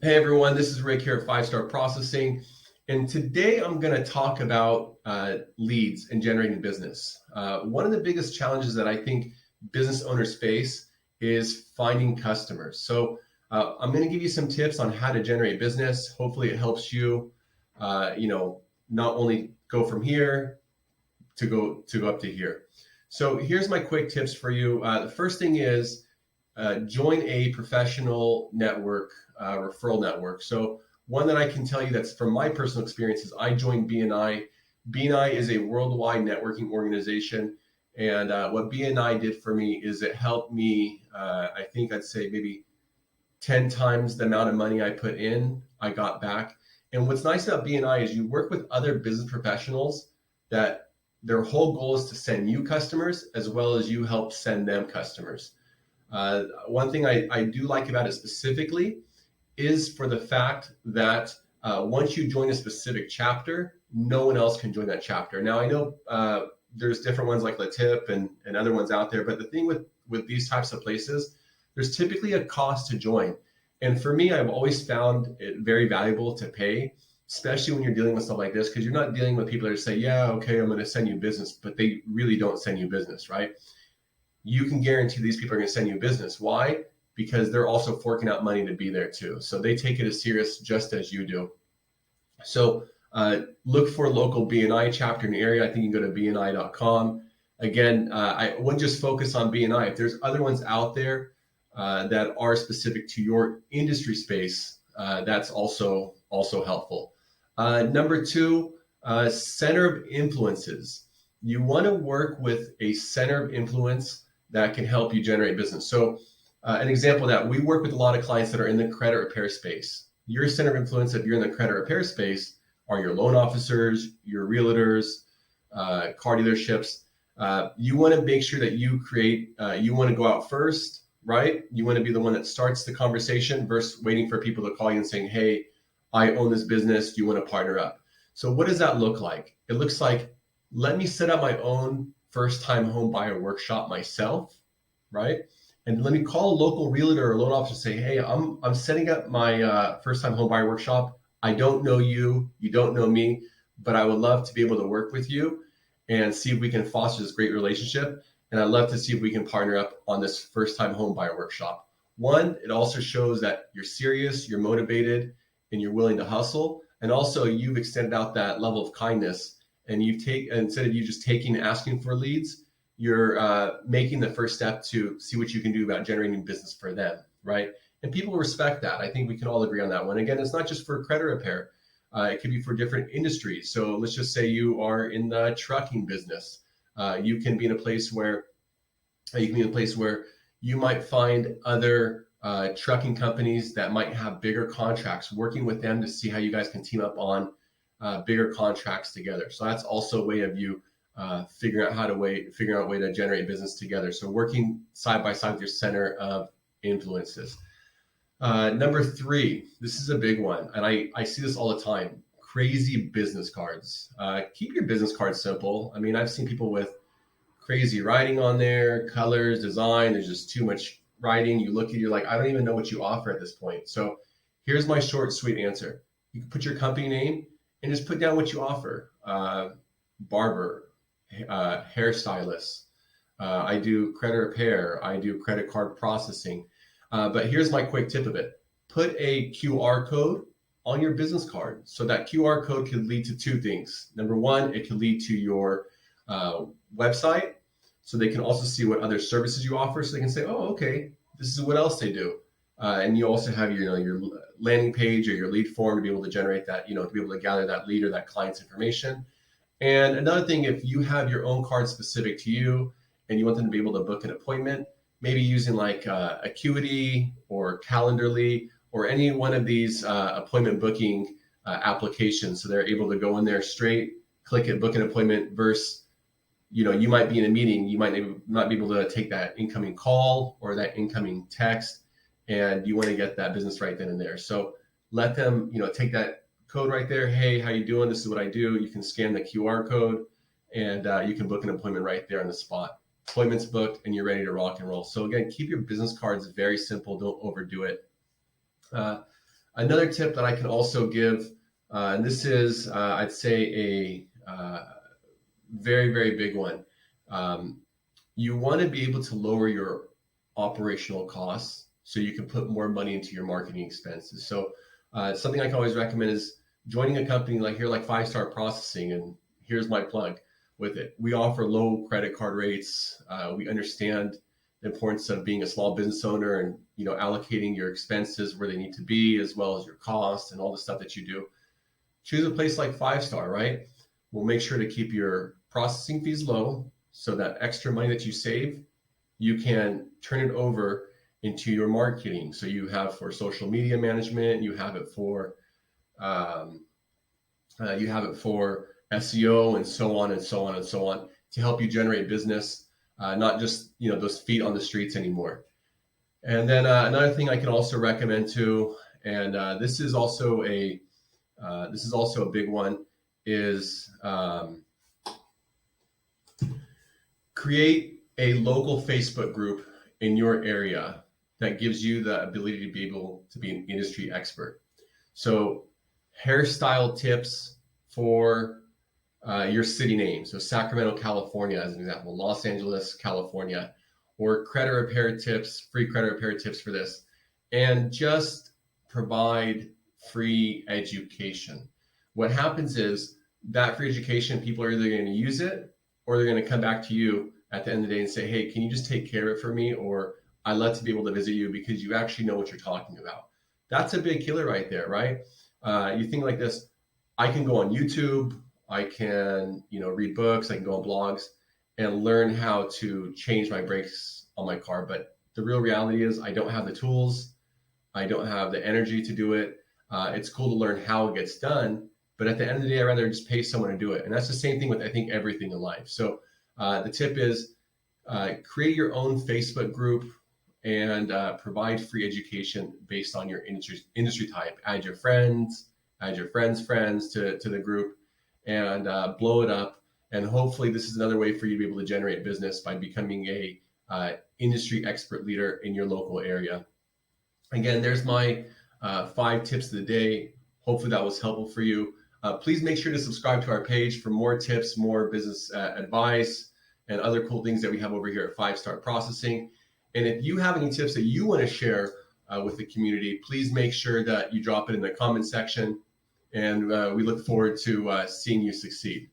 Hey everyone, this is Rick here at Five Star Processing, and today I'm going to talk about leads and generating business. One of the biggest challenges that I think business owners face is finding customers. I'm going to give you some tips on how to generate business. Hopefully, it helps you, not only go from here to go up to here. So here's my quick tips for you. The first thing is join a professional network, referral network. So one that I can tell you that's from my personal experience is I joined BNI. BNI is a worldwide networking organization. And what BNI did for me is it helped me, I think I'd say maybe 10 times the amount of money I put in, I got back. And what's nice about BNI is you work with other business professionals that their whole goal is to send you customers as well as you help send them customers. One thing I do like about it specifically is for the fact that once you join a specific chapter, no one else can join that chapter. Now, I know there's different ones like Latip and other ones out there, but the thing with these types of places, there's typically a cost to join. And for me, I've always found it very valuable to pay, especially when you're dealing with stuff like this, because you're not dealing with people that say, yeah, okay, I'm going to send you business, but they really don't send you business, right? You can guarantee these people are going to send you business. Why? Because they're also forking out money to be there too. So they take it as serious just as you do. So look for a local BNI chapter in the area. I think you can go to bni.com. Again, I wouldn't just focus on BNI. If there's other ones out there that are specific to your industry space, that's also helpful. Number two, center of influences. You want to work with a center of influence that can help you generate business. So an example of that, we work with a lot of clients that are in the credit repair space. Your center of influence, if you're in the credit repair space, are your loan officers, your realtors, car dealerships. You want to make sure that you want to go out first, right? You want to be the one that starts the conversation versus waiting for people to call you and saying, hey, I own this business. Do you want to partner up? So what does that look like? It looks like, let me set up my own first time home buyer workshop myself, right? And let me call a local realtor or loan officer and say, hey, I'm setting up my first time home buyer workshop. I don't know you, you don't know me, but I would love to be able to work with you and see if we can foster this great relationship. And I'd love to see if we can partner up on this first time home buyer workshop. One, it also shows that you're serious, you're motivated, and you're willing to hustle. And also you've extended out that level of kindness, and instead of you just taking asking for leads, you're making the first step to see what you can do about generating business for them, right? And people respect that. I think we can all agree on that one. Again, it's not just for credit repair. It could be for different industries. So let's just say you are in the trucking business. You can be in a place where you might find other trucking companies that might have bigger contracts, working with them to see how you guys can team up on bigger contracts together. So that's also a way of you figuring out a way to generate business together. So working side by side with your center of influences. Number three, this is a big one, and I see this all the time. Crazy business cards. Keep your business cards simple. I mean, I've seen people with crazy writing on there, colors, design. There's just too much writing. You look at you're like, I don't even know what you offer at this point. So here's my short, sweet answer. You can put your company name and just put down what you offer. Barber, hairstylist. I do credit repair. I do credit card processing. But here's my quick tip of it. Put a QR code on your business card. So that QR code could lead to two things. Number one, it could lead to your website. So they can also see what other services you offer. So they can say, oh, okay, this is what else they do. And you also have your landing page or your lead form to be able to generate that, to be able to gather that lead or that client's information. And another thing, if you have your own card specific to you and you want them to be able to book an appointment, maybe using like Acuity or Calendarly or any one of these appointment booking applications. So they're able to go in there straight, click it, book an appointment versus, you might be in a meeting, you might not be able to take that incoming call or that incoming text, and you want to get that business right then and there. So let them, take that code right there. Hey, how you doing? This is what I do. You can scan the QR code and you can book an appointment right there on the spot. Appointment's booked and you're ready to rock and roll. So again, keep your business cards very simple. Don't overdo it. Another tip that I can also give, and this is, I'd say, a very, very big one. Um, you want to be able to lower your operational costs so you can put more money into your marketing expenses. So something I can always recommend is joining a company like Five Star Processing, and here's my plug with it. We offer low credit card rates. We understand the importance of being a small business owner and allocating your expenses where they need to be, as well as your costs and all the stuff that you do. Choose a place like Five Star, right? We'll make sure to keep your processing fees low, so that extra money that you save, you can turn it over into your marketing. So you have for social media management, you have it for SEO, and so on and so on and so on, to help you generate business, not just those feet on the streets anymore. And then another thing I can also recommend too, and this is also a big one, is create a local Facebook group in your area that gives you the ability to be able to be an industry expert. So hairstyle tips for your city name. So Sacramento, California, as an example, Los Angeles, California, or credit repair tips, free credit repair tips for this, and just provide free education. What happens is that free education, people are either going to use it, or they're going to come back to you at the end of the day and say, hey, can you just take care of it for me? Or I'd love to be able to visit you because you actually know what you're talking about. That's a big killer right there, right? You think like this, I can go on YouTube, I can read books, I can go on blogs and learn how to change my brakes on my car. But the real reality is I don't have the tools, I don't have the energy to do it. It's cool to learn how it gets done, but at the end of the day, I'd rather just pay someone to do it. And that's the same thing with, I think, everything in life. So the tip is create your own Facebook group and provide free education based on your industry type. Add your friends to the group, and blow it up. And hopefully this is another way for you to be able to generate business by becoming a industry expert leader in your local area. Again, there's my 5 tips of the day. Hopefully that was helpful for you. Please make sure to subscribe to our page for more tips, more business advice, and other cool things that we have over here at Five Star Processing. And if you have any tips that you want to share with the community, please make sure that you drop it in the comment section. And we look forward to seeing you succeed.